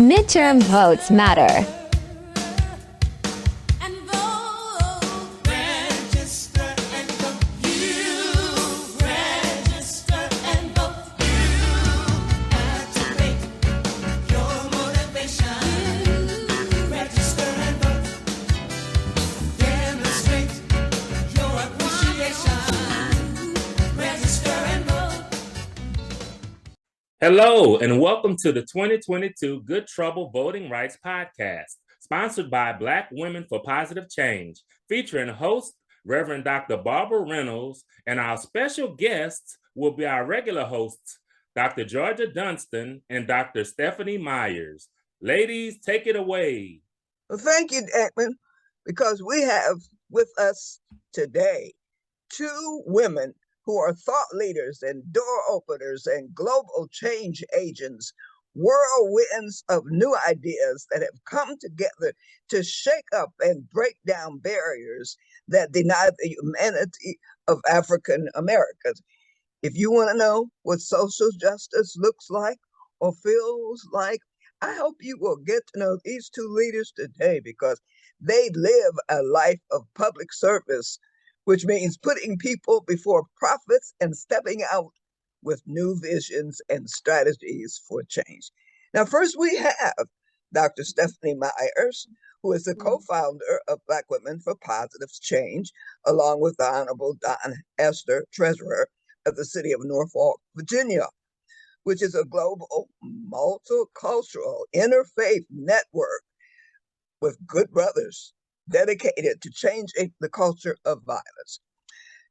Midterm votes matter. Hello, and welcome to the 2022 Good Trouble Voting Rights Podcast, sponsored by Black Women for Positive Change, featuring host Reverend Dr. Barbara Reynolds, and our special guests will be our regular hosts, Dr. Georgia Dunston and Dr. Stephanie Myers. Ladies, take it away. Well, thank you, Damon, because we have with us today two women who are thought leaders and door openers and global change agents, whirlwinds of new ideas that have come together to shake up and break down barriers that deny the humanity of African Americans. If you want to know what social justice looks like or feels like, I hope you will get to know these two leaders today because they live a life of public service, which means putting people before profits and stepping out with new visions and strategies for change. Now, first we have Dr. Stephanie Myers, who is the co-founder of Black Women for Positive Change, along with the Honorable Don Esther, treasurer of the city of Norfolk, Virginia, which is a global multicultural interfaith network with good brothers dedicated to changing the culture of violence.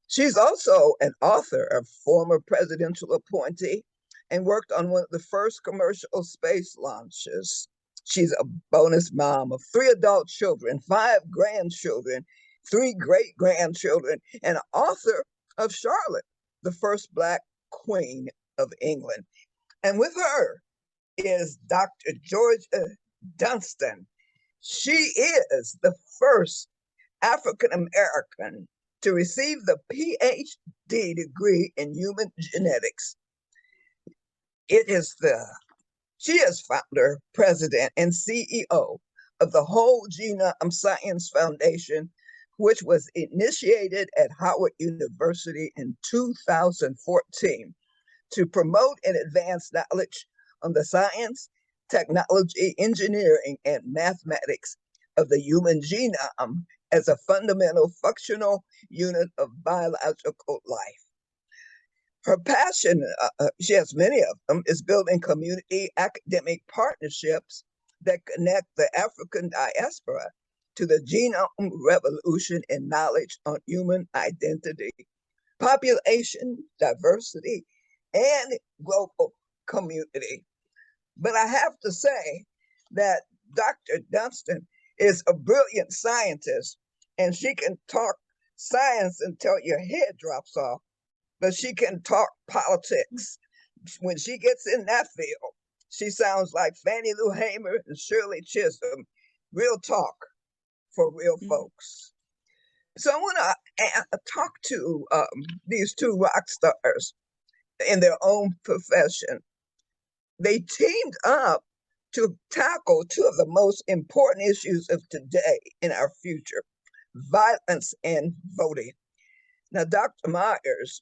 She's also an author, a former presidential appointee, and worked on one of the first commercial space launches. She's a bonus mom of 3 adult children, 5 grandchildren, 3 great-grandchildren, and author of Charlotte, the first Black queen of England. And with her is Dr. Georgia Dunston. She is the first African American to receive the PhD degree in human genetics. She is founder, president, and CEO of the Whole Genome Science Foundation, which was initiated at Howard University in 2014 to promote and advance knowledge on the science, technology, engineering, and mathematics of the human genome as a fundamental functional unit of biological life. Her passion, she has many of them, is building community academic partnerships that connect the African diaspora to the genome revolution and knowledge on human identity, population, diversity, and global community. But I have to say that Dr. Dunston is a brilliant scientist, and she can talk science until your head drops off, but she can talk politics. When she gets in that field, she sounds like Fannie Lou Hamer and Shirley Chisholm. Real talk for real folks. So I want to talk to these two rock stars in their own profession. They teamed up to tackle two of the most important issues of today in our future, violence and voting. Now, Dr. Myers,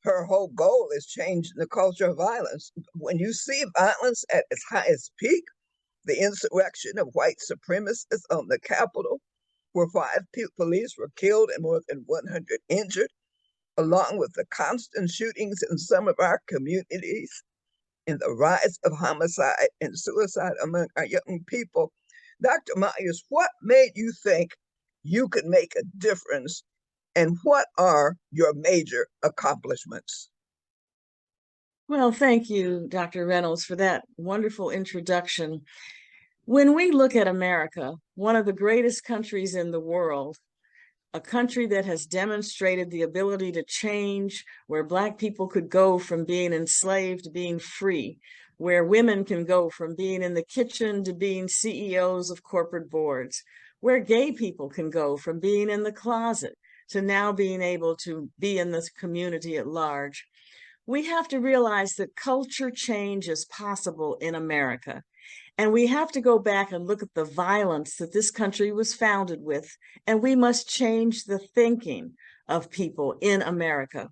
her whole goal is changing the culture of violence. When you see violence at its highest peak, the insurrection of white supremacists on the Capitol, where 5 police were killed and more than 100 injured, along with the constant shootings in some of our communities, and the rise of homicide and suicide among our young people. Dr. Myers, what made you think you could make a difference, and what are your major accomplishments? Well, thank you, Dr. Reynolds, for that wonderful introduction. When we look at America, one of the greatest countries in the world, a country that has demonstrated the ability to change, where Black people could go from being enslaved to being free, where women can go from being in the kitchen to being CEOs of corporate boards, where gay people can go from being in the closet to now being able to be in this community at large. We have to realize that culture change is possible in America. And we have to go back and look at the violence that this country was founded with, and we must change the thinking of people in America.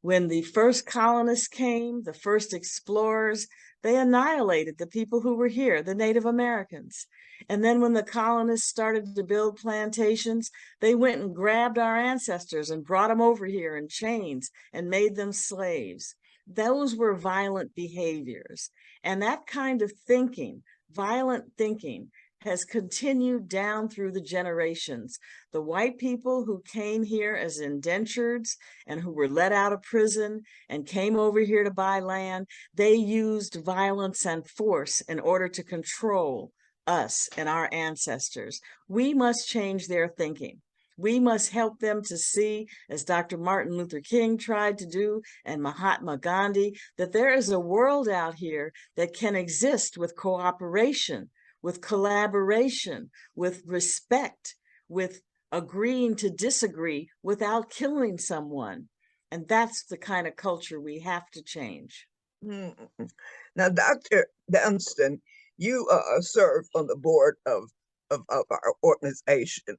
When the first colonists came, the first explorers, they annihilated the people who were here, the Native Americans. And then when the colonists started to build plantations, they went and grabbed our ancestors and brought them over here in chains and made them slaves. Those were violent behaviors. And that kind of thinking, violent thinking, has continued down through the generations. The white people who came here as indentures and who were let out of prison and came over here to buy land, they used violence and force in order to control us and our ancestors. We must change their thinking. We must help them to see, as Dr. Martin Luther King tried to do and Mahatma Gandhi, that there is a world out here that can exist with cooperation, with collaboration, with respect, with agreeing to disagree without killing someone. And that's the kind of culture we have to change. Now, Dr. Dunston, you serve on the board of our organization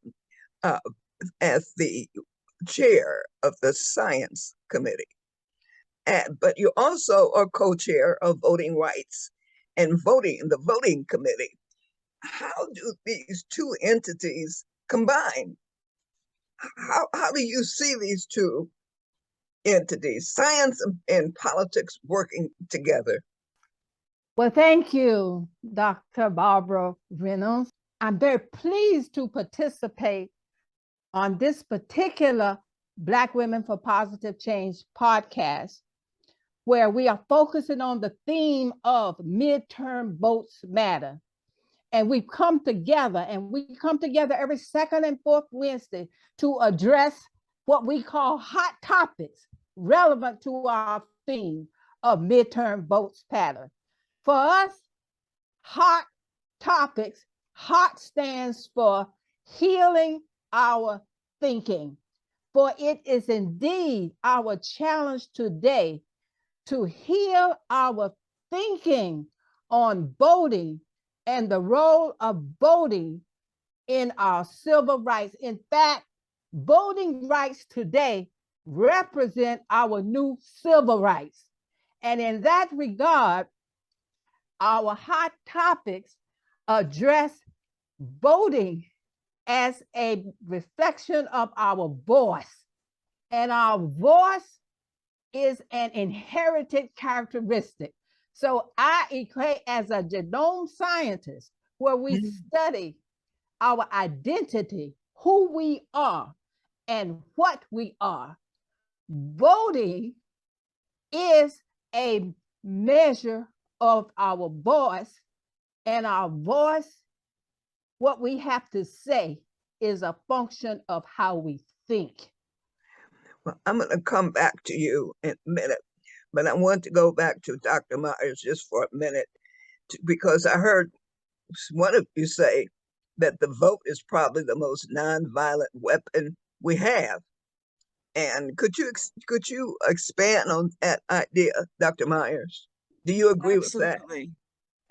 as the chair of the science committee. But you also are co-chair of voting rights and the voting committee. How do these two entities combine? How do you see these two entities, science and politics, working together? Well, thank you, Dr. Barbara Reynolds. I'm very pleased to participate on this particular Black Women for Positive Change podcast, where we are focusing on the theme of midterm votes matter. And we come together every second and fourth Wednesday to address what we call hot topics relevant to our theme of midterm votes matter. For us, hot topics, hot stands for healing our thinking. For it is indeed our challenge today to heal our thinking on voting and the role of voting in our civil rights. In fact, voting rights today represent our new civil rights. And in that regard, our hot topics address voting as a reflection of our voice. And our voice is an inherited characteristic. So I equate as a genome scientist, where we study our identity, who we are and what we are. Voting is a measure of our voice, and our voice, what we have to say, is a function of how we think. Well, I'm going to come back to you in a minute, but I want to go back to Dr. Myers just for a minute, because I heard one of you say that the vote is probably the most nonviolent weapon we have. And could you expand on that idea, Dr. Myers? Do you agree with that? Absolutely.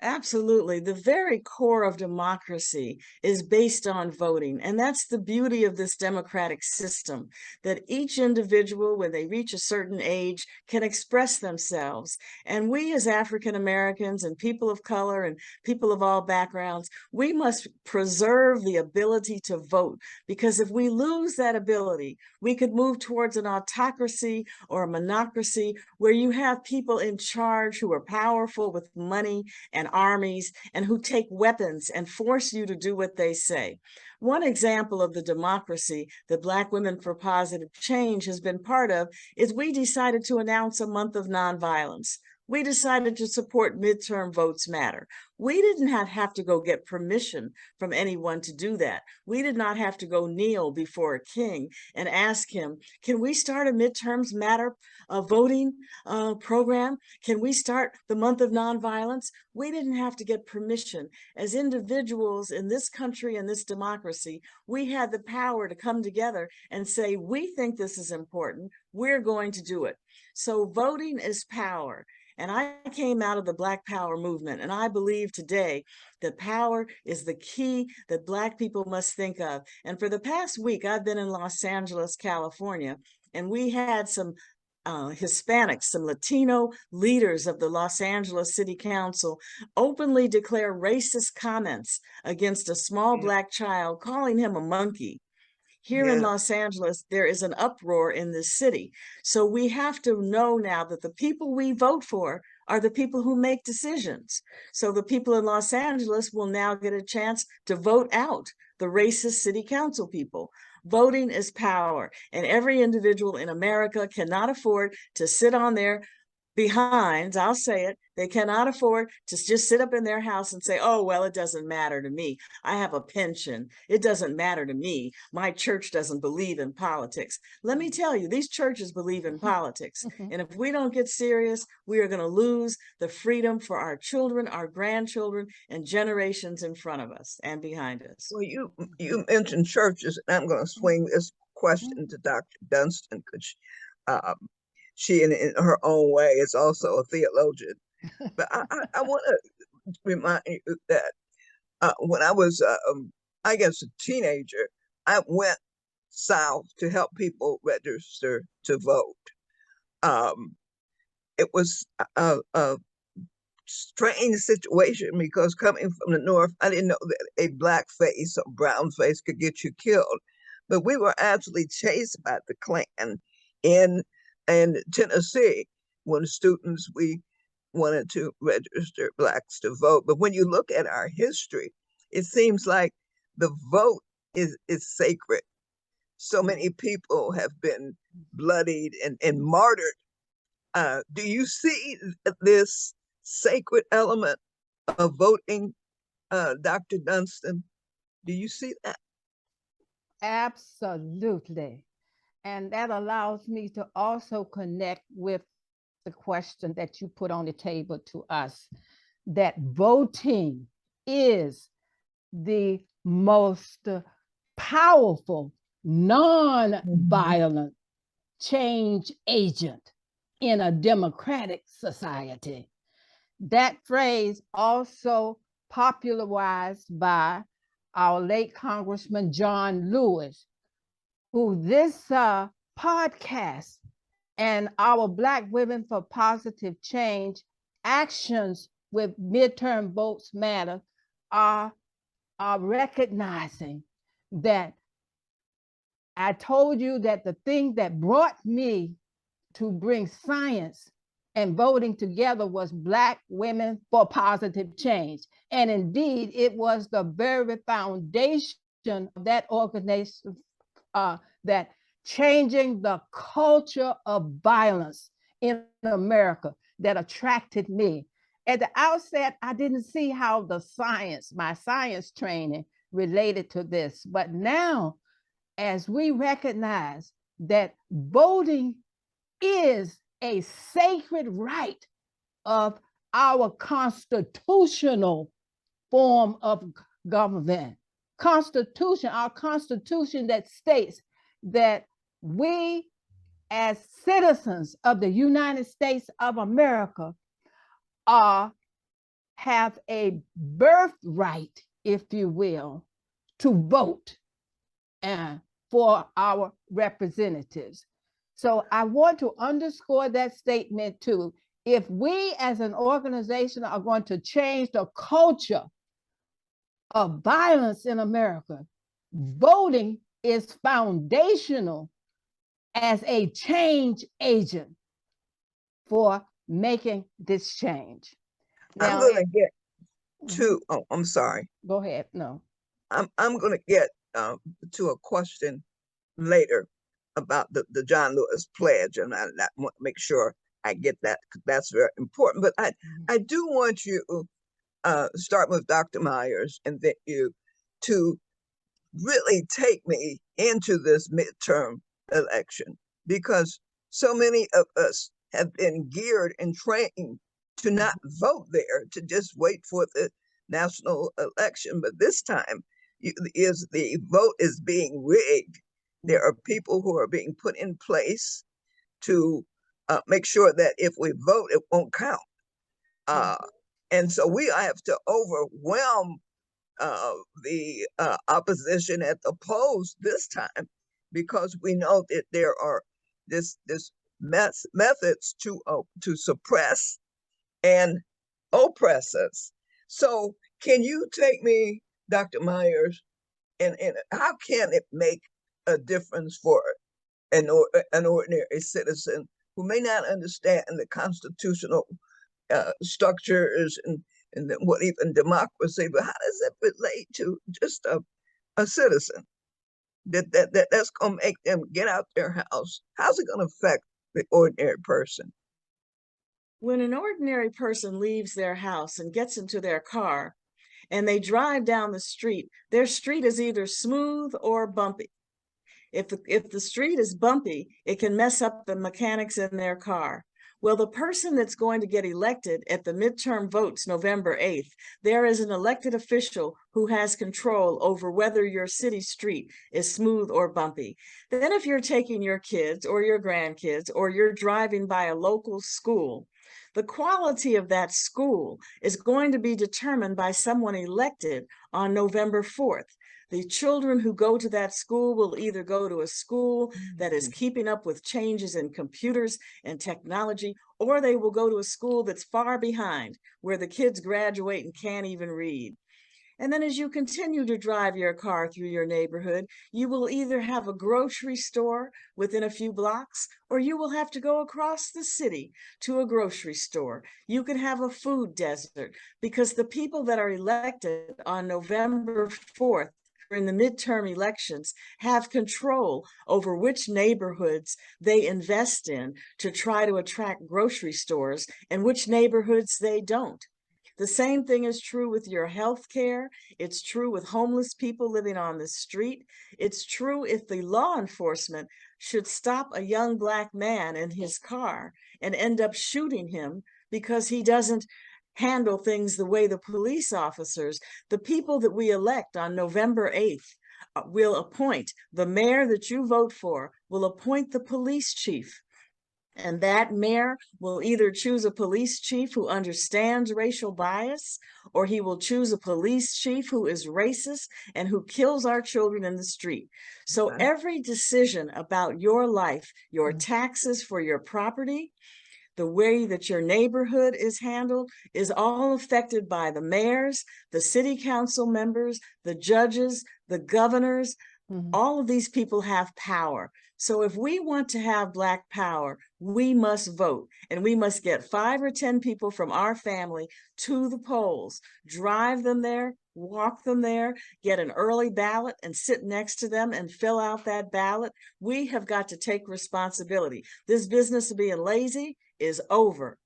Absolutely. The very core of democracy is based on voting. And that's the beauty of this democratic system, that each individual, when they reach a certain age, can express themselves. And we as African Americans and people of color and people of all backgrounds, we must preserve the ability to vote, because if we lose that ability, we could move towards an autocracy or a monocracy where you have people in charge who are powerful with money and armies and who take weapons and force you to do what they say. One example of the democracy that Black Women for Positive Change has been part of is we decided to announce a month of nonviolence. We decided to support midterm votes matter. We didn't have to go get permission from anyone to do that. We did not have to go kneel before a king and ask him, can we start a midterms matter voting program? Can we start the month of nonviolence? We didn't have to get permission. As individuals in this country and this democracy, we had the power to come together and say, we think this is important. We're going to do it. So voting is power. And I came out of the Black Power movement, and I believe today that power is the key that Black people must think of. And for the past week, I've been in Los Angeles, California, and we had some Hispanics, some Latino leaders of the Los Angeles City Council openly declare racist comments against a small Black child, calling him a monkey. Here in Los Angeles, there is an uproar in this city. So we have to know now that the people we vote for are the people who make decisions. So the people in Los Angeles will now get a chance to vote out the racist city council people. Voting is power, and every individual in America cannot afford to sit on their behinds, I'll say it, they cannot afford to just sit up in their house and say, oh, well, it doesn't matter to me. I have a pension. It doesn't matter to me. My church doesn't believe in politics. Let me tell you, these churches believe in politics. And if we don't get serious, we are going to lose the freedom for our children, our grandchildren, and generations in front of us and behind us. Well, you mentioned churches, and I'm going to swing this question to Dr. Dunston, because she, in her own way, is also a theologian. But I want to remind you that when I was, I guess, a teenager, I went south to help people register to vote. It was a strange situation, because coming from the North, I didn't know that a Black face or brown face could get you killed. But we were actually chased by the Klan in Tennessee when students, we wanted to register Blacks to vote. But when you look at our history, it seems like the vote is sacred. So many people have been bloodied and martyred. Do you see this sacred element of voting, Dr. Dunston? Do you see that? Absolutely. And that allows me to also connect with the question that you put on the table to us, that voting is the most powerful, non-violent change agent in a democratic society. That phrase also popularized by our late Congressman John Lewis, who this podcast and our Black Women for Positive Change actions with midterm votes matter are recognizing that. I told you that the thing that brought me to bring science and voting together was Black Women for Positive Change. And indeed, it was the very foundation of that organization that changing the culture of violence in America that attracted me. At the outset, I didn't see how the science, my science training, related to this. But now, as we recognize that voting is a sacred right of our constitutional form of government, our constitution that states that we as citizens of the United States of America have a birthright, if you will, to vote for our representatives. So I want to underscore that statement too. If we as an organization are going to change the culture of violence in America, voting is foundational as a change agent for making this change. Now, I'm going to get to, oh, I'm sorry. Go ahead, no. I'm going to get to a question later about the John Lewis pledge, and I want to make sure I get that. That's very important. But I do want you start with Dr. Myers and then you to really take me into this midterm election, because so many of us have been geared and trained to not vote there, to just wait for the national election. But this time the vote is being rigged. There are people who are being put in place to make sure that if we vote, it won't count. And so we have to overwhelm the opposition at the polls this time, because we know that there are this methods to suppress and oppress us. So can you take me, Dr. Myers, and how can it make a difference for an ordinary citizen who may not understand the constitutional structures and what even democracy, but how does it relate to just a citizen that's going to make them get out their house? How's it going to affect the ordinary person? When an ordinary person leaves their house and gets into their car and they drive down the street, their street is either smooth or bumpy. If the street is bumpy, it can mess up the mechanics in their car. Well, the person that's going to get elected at the midterm votes November 8th, there is an elected official who has control over whether your city street is smooth or bumpy. Then if you're taking your kids or your grandkids or you're driving by a local school, the quality of that school is going to be determined by someone elected on November 4th. The children who go to that school will either go to a school that is keeping up with changes in computers and technology, or they will go to a school that's far behind, where the kids graduate and can't even read. And then as you continue to drive your car through your neighborhood, you will either have a grocery store within a few blocks, or you will have to go across the city to a grocery store. You could have a food desert, because the people that are elected on November 4th in the midterm elections have control over which neighborhoods they invest in to try to attract grocery stores and which neighborhoods they don't. The same thing is true with your health care. It's true with homeless people living on the street. It's true if the law enforcement should stop a young Black man in his car and end up shooting him because he doesn't handle things the way the police officers, the people that we elect on November 8th, will appoint. The mayor that you vote for will appoint the police chief. And that mayor will either choose a police chief who understands racial bias, or he will choose a police chief who is racist and who kills our children in the street. So every decision about your life, your taxes for your property, the way that your neighborhood is handled is all affected by the mayors, the city council members, the judges, the governors. All of these people have power. So if we want to have Black power, we must vote, and we must get 5 or 10 people from our family to the polls, drive them there, walk them there, get an early ballot and sit next to them and fill out that ballot. We have got to take responsibility. This business of being lazy is over.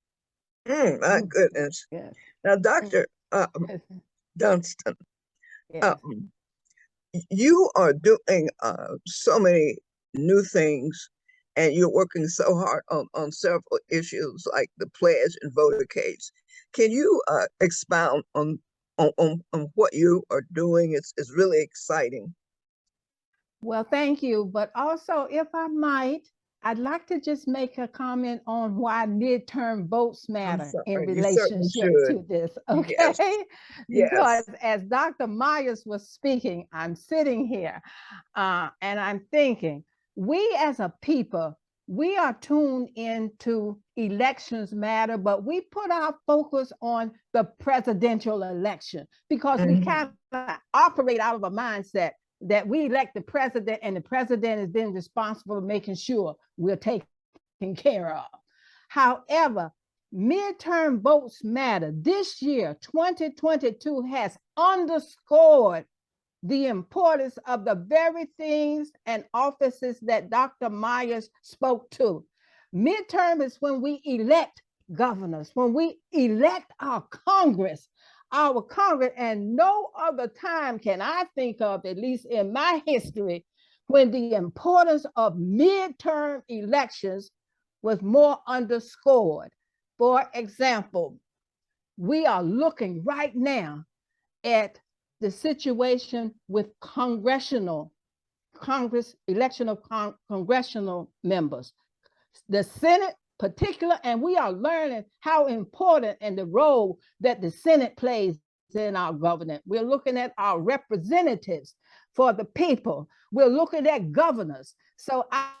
My goodness. Yes. Now, Dr. Dunston, Yes. you are doing so many new things, and you're working so hard on several issues like the pledge and voter case. Can you expound on what you are doing? It's really exciting. Well, thank you. But also, if I might, I'd like to just make a comment on why midterm votes matter in relationship to this, okay? Yes. Because as Dr. Myers was speaking, I'm sitting here and I'm thinking, we as a people, we are tuned into elections matter, but we put our focus on the presidential election because we kind of operate out of a mindset that we elect the president and the president is then responsible for making sure we're taken care of. However, midterm votes matter. This year, 2022 has underscored the importance of the very things and offices that Dr. Myers spoke to. Midterm is when we elect governors, when we elect our Congress, and no other time can I think of, at least in my history, when the importance of midterm elections was more underscored. For example, we are looking right now at the situation with election of congressional members. The Senate particular, and we are learning how important and the role that the Senate plays in our government. We're looking at our representatives for the people. We're looking at governors. So I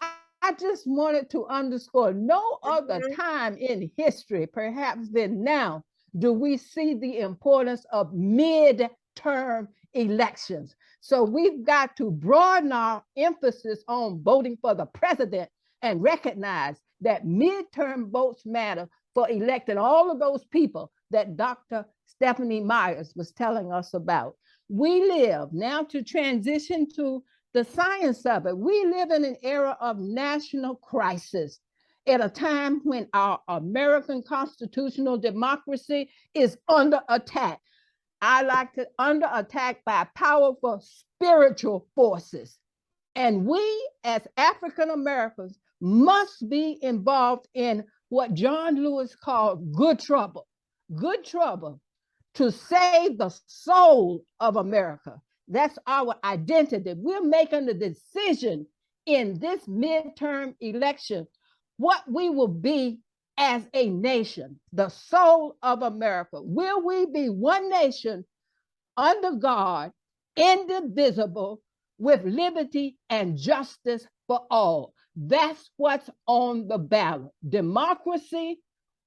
just wanted to underscore, no other time in history, perhaps than now, do we see the importance of midterm elections. So we've got to broaden our emphasis on voting for the president and recognize that midterm votes matter for electing all of those people that Dr. Stephanie Myers was telling us about. We live, now to transition to the science of it, we live in an era of national crisis at a time when our American constitutional democracy is under attack. I like to under attack by powerful spiritual forces. And we as African Americans must be involved in what John Lewis called good trouble to save the soul of America. That's our identity. We're making the decision in this midterm election what we will be as a nation, the soul of America. Will we be one nation under God, indivisible, with liberty and justice for all? That's what's on the ballot. Democracy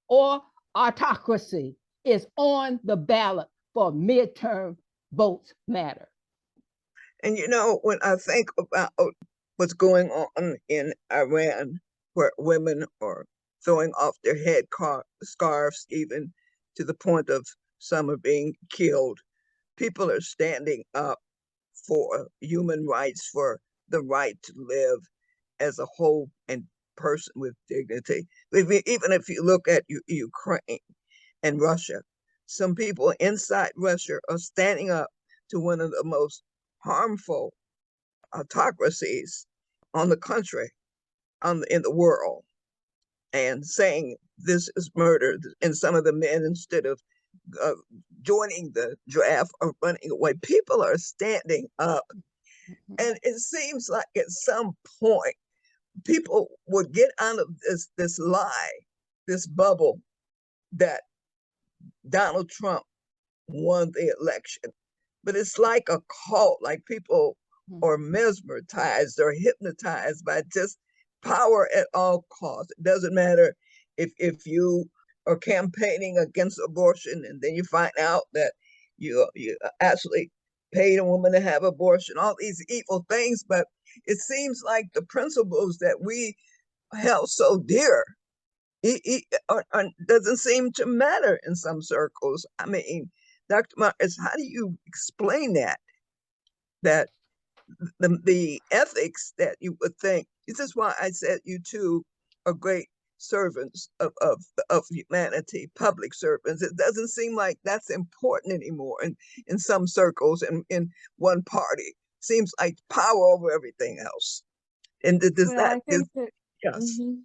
or autocracy is on the ballot for midterm votes matter. And you know, when I think about what's going on in Iran, where women are throwing off their head scarves, even to the point of some are being killed, people are standing up for human rights, for the right to live as a whole and person with dignity. Even if you look at Ukraine and Russia, some people inside Russia are standing up to one of the most harmful autocracies on the country, in the world, and saying this is murder. And some of the men, instead of joining the draft or running away, people are standing up. And it seems like at some point, people would get out of this lie, this bubble that Donald Trump won the election. But it's like a cult, like people are mesmerized or hypnotized by just power at all costs. It doesn't matter if you are campaigning against abortion and then you find out that you actually paid a woman to have abortion, all these evil things. But it seems like the principles that we held so dear doesn't seem to matter in some circles. I mean, Dr. Myers, how do you explain that the ethics that you would think? This is why I said you two are great servants of humanity, public servants. It doesn't seem like that's important anymore in some circles and in one party. Seems like power over everything else. And does that, yes. Mm-hmm.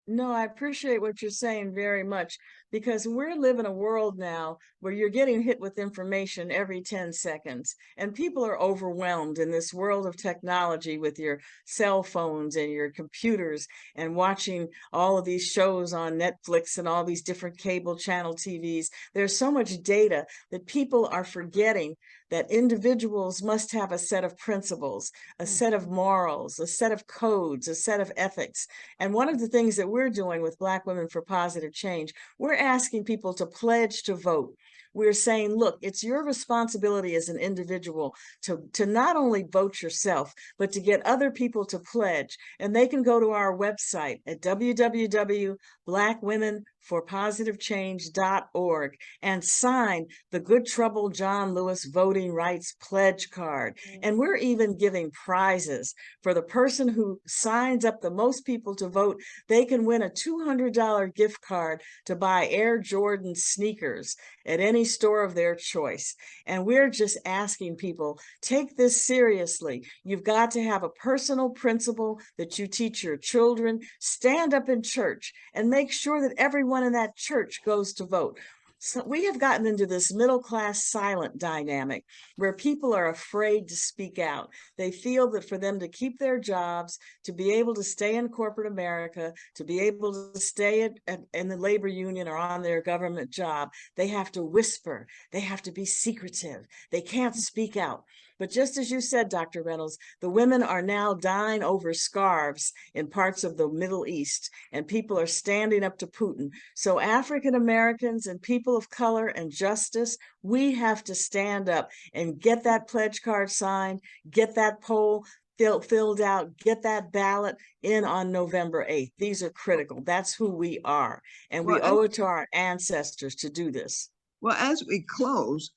No, I appreciate what you're saying very much, because we're living a world now where you're getting hit with information every 10 seconds, and people are overwhelmed in this world of technology with your cell phones and your computers and watching all of these shows on Netflix and all these different cable channel TVs. There's so much data that people are forgetting that individuals must have a set of principles, a set of morals, a set of codes, a set of ethics. And one of the things that we're doing with Black Women for Positive Change, we're asking people to pledge to vote. we're saying, look, it's your responsibility as an individual to not only vote yourself, but to get other people to pledge. And they can go to our website at www.blackwomenforpositivechange.org and sign the Good Trouble John Lewis Voting Rights Pledge Card. And we're even giving prizes. For the person who signs up the most people to vote, they can win a $200 gift card to buy Air Jordan sneakers at any store of their choice. And we're just asking people, take this seriously. You've got to have a personal principle that you teach your children. Stand up in church and make sure that everyone in that church goes to vote. So we have gotten into this middle-class silent dynamic where people are afraid to speak out. They feel that for them to keep their jobs, to be able to stay in corporate America, to be able to stay in the labor union or on their government job, they have to whisper. They have to be secretive. They can't speak out. But just as you said, Dr. Reynolds, the women are now dying over scarves in parts of the Middle East, and people are standing up to Putin. So African Americans and people of color and justice, we have to stand up and get that pledge card signed, get that poll filled out, get that ballot in on November 8th. These are critical. That's who we are. And we owe it to our ancestors to do this. Well, as we close,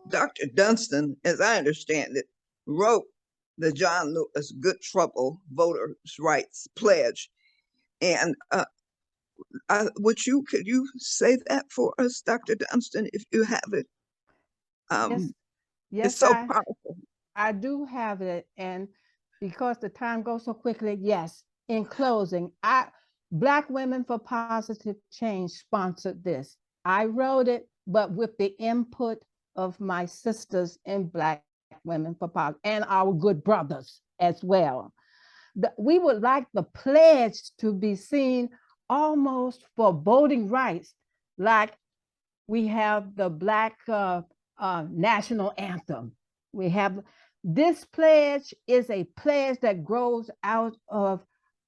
Dr. Dunston, as I understand it, wrote the John Lewis Good Trouble Voters' Rights Pledge. And could you say that for us, Dr. Dunston, if you have it? Yes, it's so powerful. I do have it. And because the time goes so quickly, yes, in closing, Black Women for Positive Change sponsored this. I wrote it, but with the input of my sisters in Black Women for Positive and our good brothers as well. We would like the pledge to be seen almost for voting rights, like we have the Black national anthem. We have this pledge is a pledge that grows out of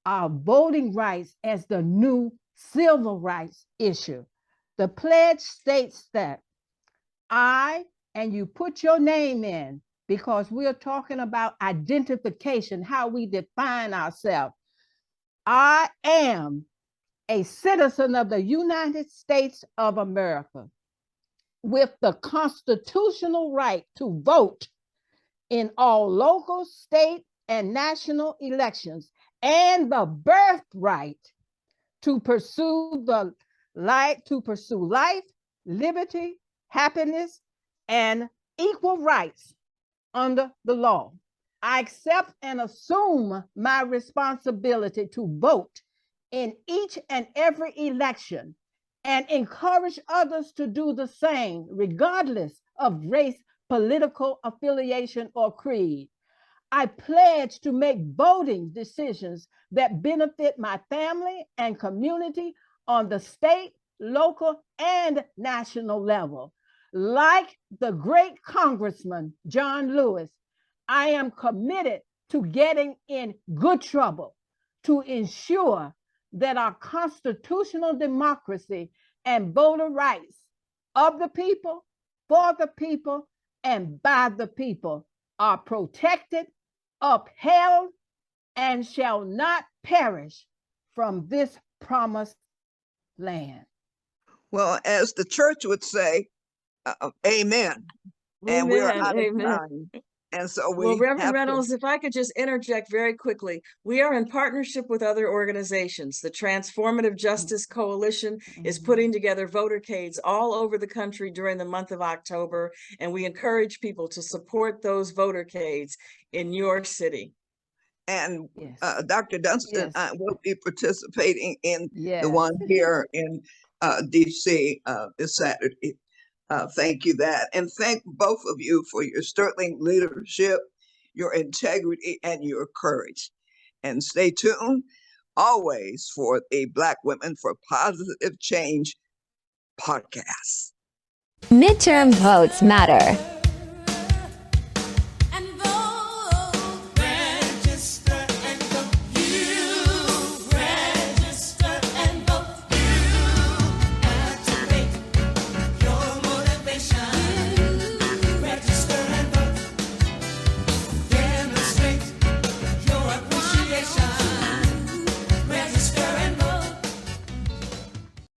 our voting rights as the new civil rights issue. The pledge states that and you put your name in, because we're talking about identification, how we define ourselves. I am a citizen of the United States of America with the constitutional right to vote in all local, state, and national elections, and the birthright to pursue life, liberty, happiness, and equal rights under the law. I accept and assume my responsibility to vote in each and every election and encourage others to do the same, regardless of race, political affiliation, or creed. I pledge to make voting decisions that benefit my family and community on the state, local, and national level. Like the great Congressman John Lewis, I am committed to getting in good trouble to ensure that our constitutional democracy and voter rights of the people, for the people, and by the people are protected, upheld, and shall not perish from this promised land. Well, as the church would say, amen. And we're out of time. And so Reverend Reynolds, if I could just interject very quickly, we are in partnership with other organizations. The Transformative Justice Coalition is putting together votercades all over the country during the month of October, and we encourage people to support those votercades in your city. And Dr. Dunston, I will be participating in the one here in DC this Saturday. Thank you and thank both of you for your sterling leadership, your integrity, and your courage. And stay tuned always for the Black Women for Positive Change podcast. Midterm votes matter.